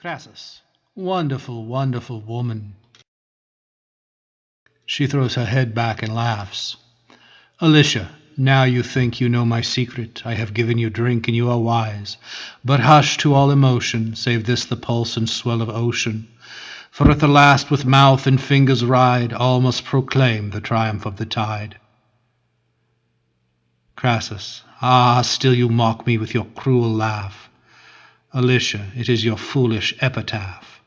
Crassus, wonderful, wonderful woman. She throws her head back and laughs. Alicia, now you think you know my secret. I have given you drink and you are wise. But hush to all emotion, save this the pulse and swell of ocean. For at the last with mouth and fingers ride, all must proclaim the triumph of the tide. Crassus, ah, still you mock me with your cruel laugh. Alicia, it is your foolish epitaph.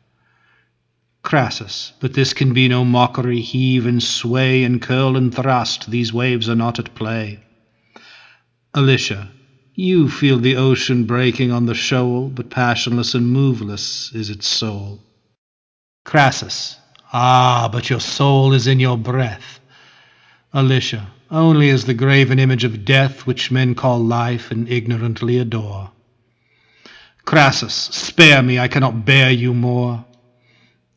Crassus, but this can be no mockery. Heave and sway and curl and thrust, these waves are not at play. Alicia, you feel the ocean breaking on the shoal, but passionless and moveless is its soul. Crassus, ah, but your soul is in your breath. Alicia, only as the graven image of death, which men call life and ignorantly adore. Crassus, spare me, I cannot bear you more.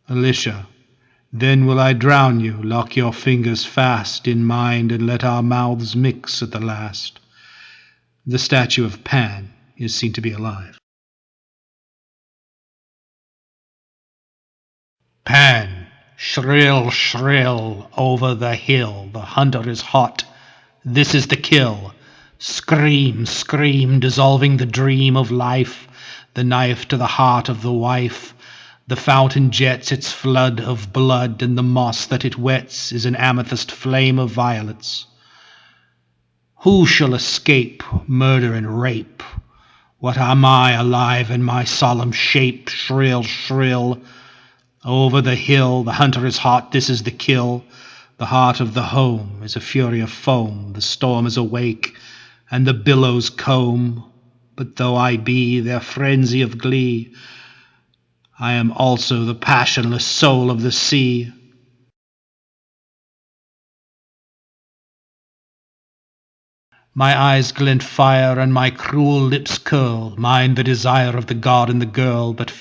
Alicia, then will I drown you, lock your fingers fast in mind, and let our mouths mix at the last. The statue of Pan is seen to be alive. Pan, shrill, shrill, over the hill, the hunter is hot. This is the kill. Scream, scream, dissolving the dream of life, the knife to the heart of the wife. The fountain jets its flood of blood, and the moss that it wets is an amethyst flame of violets. Who shall escape murder and rape? What am I, alive in my solemn shape? Shrill, shrill, over the hill, the hunter is hot, this is the kill. The heart of the home is a fury of foam, the storm is awake, and the billows comb. But though I be their frenzy of glee, I am also the passionless soul of the sea. My eyes glint fire and my cruel lips curl, mine the desire of the god and the girl, but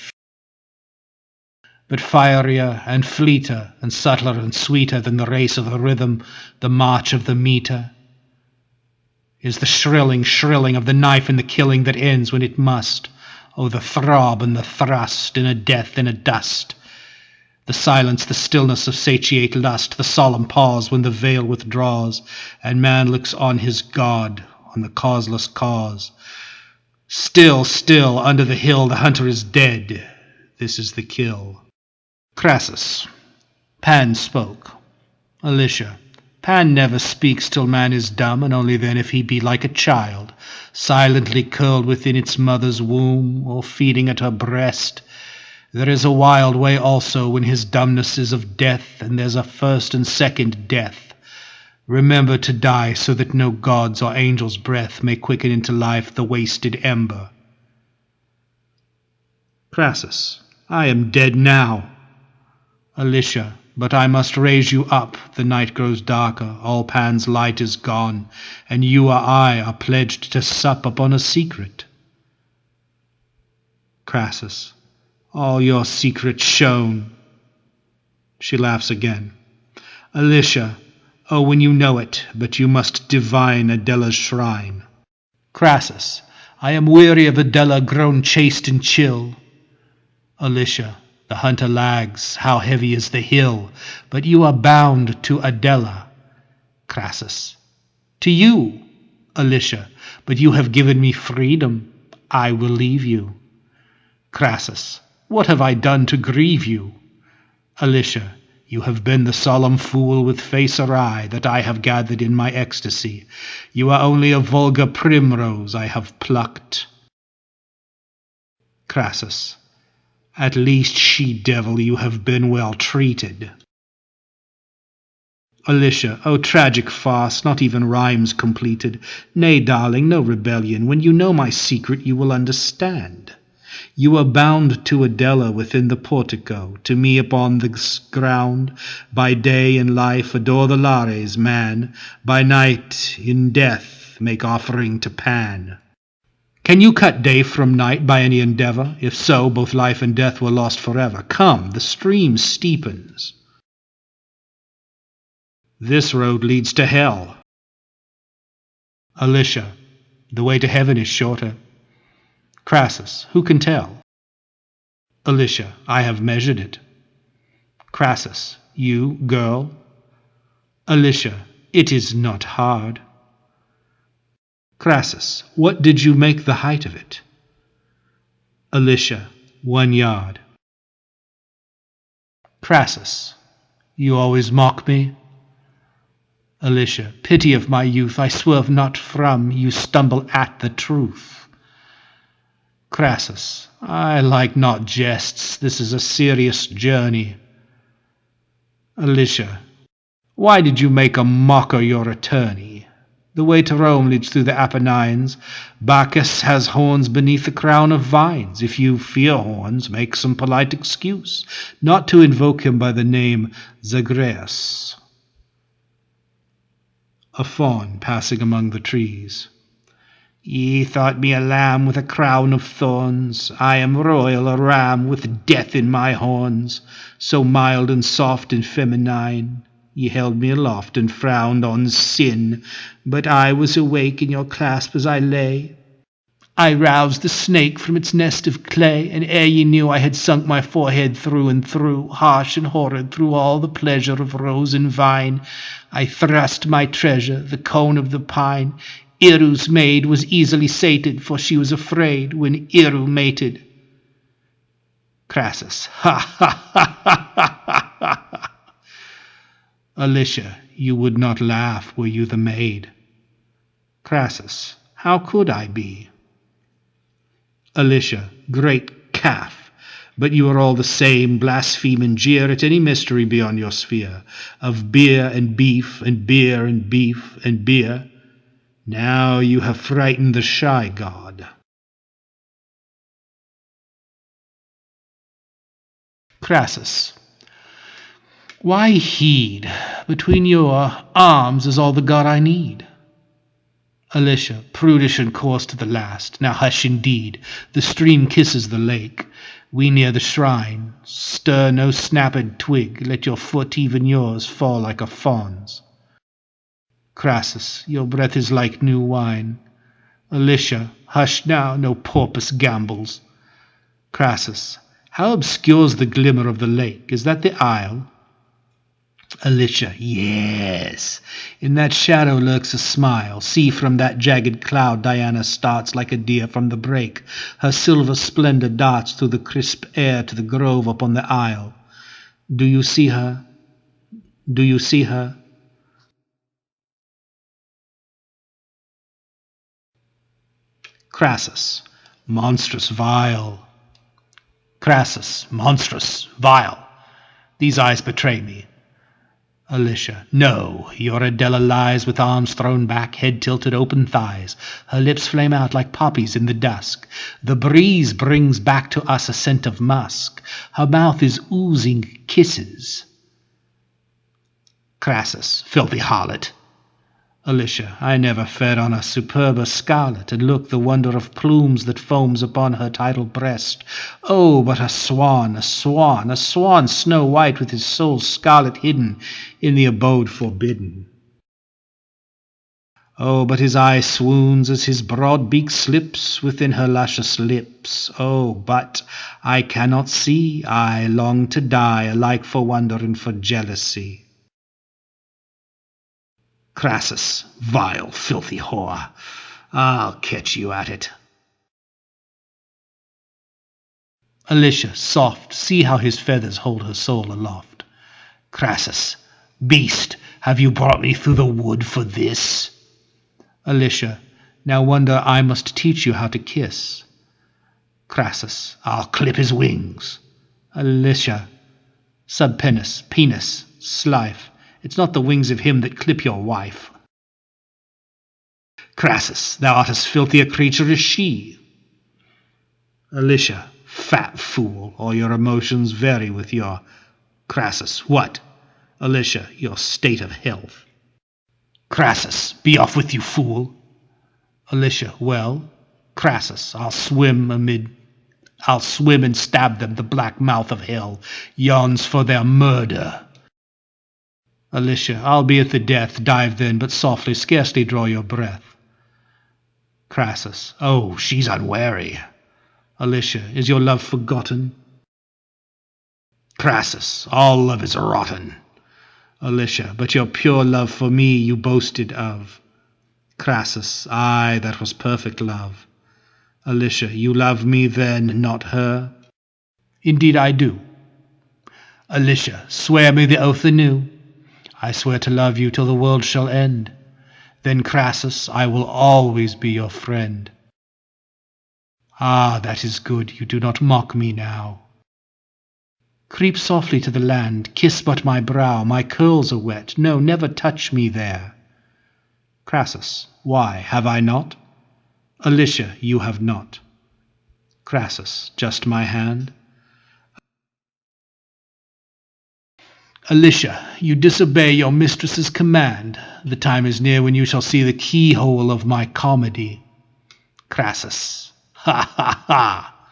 fierier and fleeter and subtler and sweeter than the race of the rhythm, the march of the meter, is the shrilling of the knife and the killing that ends when it must. Oh, the throb and the thrust, in a death, in a dust. The silence, the stillness of satiate lust, the solemn pause when the veil withdraws, and man looks on his God, on the causeless cause. Still, still, under the hill the hunter is dead. This is the kill. Crassus, Pan spoke. Alicia, Pan never speaks till man is dumb, and only then if he be like a child, silently curled within its mother's womb, or feeding at her breast. There is a wild way also when his dumbness is of death, and there's a first and second death. Remember to die, so that no god's or angel's breath may quicken into life the wasted ember. Crassus, I am dead now. Alicia, but I must raise you up. The night grows darker, all Pan's light is gone, and you or I are pledged to sup upon a secret. Crassus, all your secrets shown. She laughs again. Alicia, oh, when you know it, but you must divine Adela's shrine. Crassus, I am weary of Adela grown chaste and chill. Alicia, the hunter lags, how heavy is the hill, but you are bound to Adela. Crassus, to you. Alicia, but you have given me freedom. I will leave you. Crassus, what have I done to grieve you? Alicia, you have been the solemn fool with face awry that I have gathered in my ecstasy. You are only a vulgar primrose I have plucked. Crassus, at least, she-devil, you have been well treated. Alicia, O tragic farce, not even rhymes completed. Nay, darling, no rebellion. When you know my secret, you will understand. You are bound to Adela within the portico, to me upon this ground. By day in life adore the Lares, man. By night in death make offering to Pan. Can you cut day from night by any endeavor? If so, both life and death were lost forever. Come, the stream steepens. This road leads to hell. Alicia, the way to heaven is shorter. Crassus, who can tell? Alicia, I have measured it. Crassus, you, girl? Alicia, it is not hard. Crassus, what did you make the height of it? Alicia, 1 yard. Crassus, you always mock me? Alicia, pity of my youth, I swerve not from, you stumble at the truth. Crassus, I like not jests, this is a serious journey. Alicia, why did you make a mocker your attorney? The way to Rome leads through the Apennines. Bacchus has horns beneath the crown of vines. If you fear horns, make some polite excuse, not to invoke him by the name Zagreus. A fawn passing among the trees. Ye thought me a lamb with a crown of thorns. I am royal, a ram with death in my horns, so mild and soft and feminine. Ye held me aloft and frowned on sin, but I was awake in your clasp as I lay. I roused the snake from its nest of clay, and ere ye knew I had sunk my forehead through and through, harsh and horrid through all the pleasure of rose and vine. I thrust my treasure, the cone of the pine. Iru's maid was easily sated, for she was afraid when Iru mated. Crassus, ha ha ha ha ha ha ha. Alicia, you would not laugh were you the maid. Crassus, how could I be? Alicia, great calf, but you are all the same, blaspheme and jeer at any mystery beyond your sphere, of beer and beef and beer and beef and beer. Now you have frightened the shy god. Crassus, why heed? Between your arms is all the god I need. Alicia, prudish and coarse to the last. Now hush indeed. The stream kisses the lake. We near the shrine. Stir no snapped twig. Let your foot, even yours, fall like a fawn's. Crassus, your breath is like new wine. Alicia, hush now, no porpoise gambols. Crassus, how obscures the glimmer of the lake? Is that the isle? Alicia, yes. In that shadow lurks a smile. See, from that jagged cloud Diana starts like a deer from the brake. Her silver splendor darts through the crisp air to the grove upon the isle. Do you see her? Do you see her? Crassus, monstrous, vile. Crassus, monstrous, vile. These eyes betray me. Alicia, no, your Adela lies with arms thrown back, head tilted, open thighs. Her lips flame out like poppies in the dusk. The breeze brings back to us a scent of musk. Her mouth is oozing kisses. Crassus, filthy harlot. Alicia, I never fed on a superber scarlet, and look, the wonder of plumes that foams upon her tidal breast. Oh, but a swan, a swan, a swan snow white, with his soul scarlet hidden in the abode forbidden. Oh, but his eye swoons as his broad beak slips within her luscious lips. Oh, but I cannot see, I long to die, alike for wonder and for jealousy. Crassus, vile, filthy whore, I'll catch you at it. Alicia, soft, see how his feathers hold her soul aloft. Crassus, beast, have you brought me through the wood for this? Alicia, now wonder I must teach you how to kiss. Crassus, I'll clip his wings. Alicia, subpenis, penis, slife. It's not the wings of him that clip your wife. Crassus, thou art as filthy a creature as she. Alicia, fat fool, all your emotions vary with your... Crassus, what? Alicia, your state of health. Crassus, be off with you, fool. Alicia, well? Crassus, I'll swim and stab them. The black mouth of hell yawns for their murder. Alicia, I'll be at the death, dive then, but softly, scarcely draw your breath. Crassus, oh, she's unwary. Alicia, is your love forgotten? Crassus, all love is rotten. Alicia, but your pure love for me you boasted of. Crassus, aye, that was perfect love. Alicia, you love me then, not her? Indeed I do. Alicia, swear me the oath anew. I swear to love you till the world shall end. Then, Crassus, I will always be your friend. Ah, that is good, you do not mock me now. Creep softly to the land, kiss but my brow, my curls are wet, no, never touch me there. Crassus, why, have I not? Alicia, you have not. Crassus, just my hand? Alicia, you disobey your mistress's command. The time is near when you shall see the keyhole of my comedy. Crassus, ha ha ha!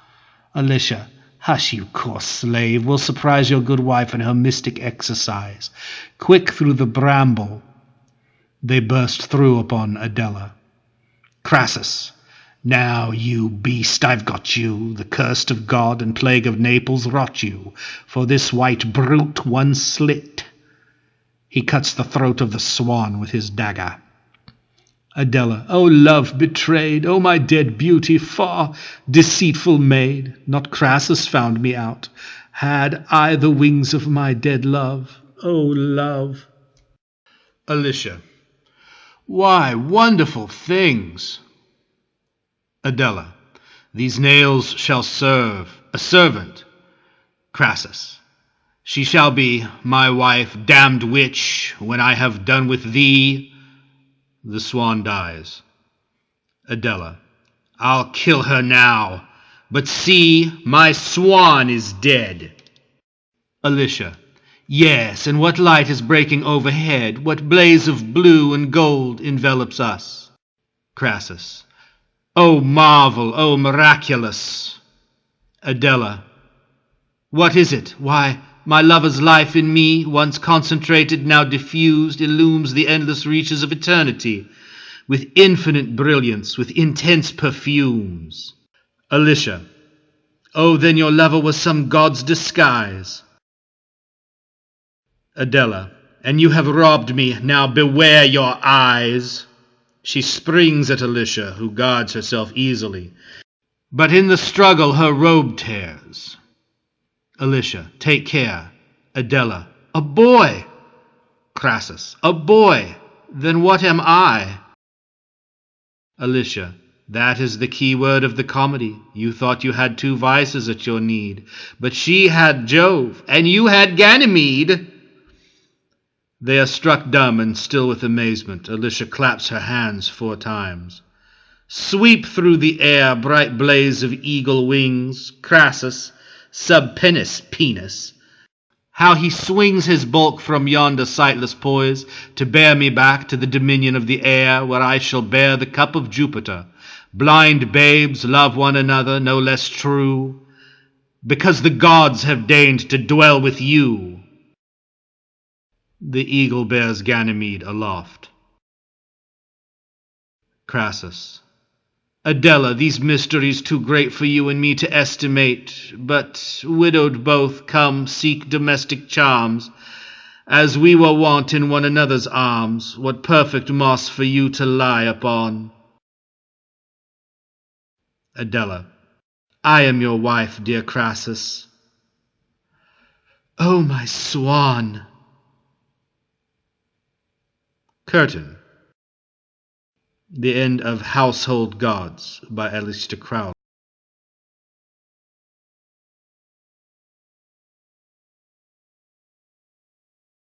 Alicia, hush, you coarse slave, we'll surprise your good wife in her mystic exercise. Quick through the bramble they burst through upon Adela. Crassus, now, you beast, I've got you. The curse of God and plague of Naples rot you. For this white brute one slit. He cuts the throat of the swan with his dagger. Adela, O love betrayed, O my dead beauty, far deceitful maid, not Crassus found me out. Had I the wings of my dead love, O love. Alicia, why, wonderful things. Adela, these nails shall serve a servant. Crassus, she shall be my wife, damned witch, when I have done with thee. The swan dies. Adela, I'll kill her now, but see, my swan is dead. Alicia, yes, and what light is breaking overhead? What blaze of blue and gold envelops us? Crassus, O marvel, O miraculous! Adela, what is it? Why, my lover's life in me, once concentrated, now diffused, illumes the endless reaches of eternity, with infinite brilliance, with intense perfumes. Alicia, oh, then your lover was some god's disguise. Adela, and you have robbed me, now beware your eyes. She springs at Alicia, who guards herself easily. But in the struggle her robe tears. Alicia, take care. Adela, a boy! Crassus, a boy! Then what am I? Alicia, that is the key word of the comedy. You thought you had two vices at your need, but she had Jove, and you had Ganymede. They are struck dumb and still with amazement. Alicia claps her hands 4 times. Sweep through the air, bright blaze of eagle wings. Crassus, sub pennis penis. How he swings his bulk from yonder sightless poise to bear me back to the dominion of the air, where I shall bear the cup of Jupiter. Blind babes love one another no less true, because the gods have deigned to dwell with you. The eagle bears Ganymede aloft. Crassus, Adela, these mysteries too great for you and me to estimate, but widowed both, come, seek domestic charms, as we were wont in one another's arms, what perfect moss for you to lie upon. Adela, I am your wife, dear Crassus. Oh, my swan! Curtain. The End of Household Gods by Aleister Crowley.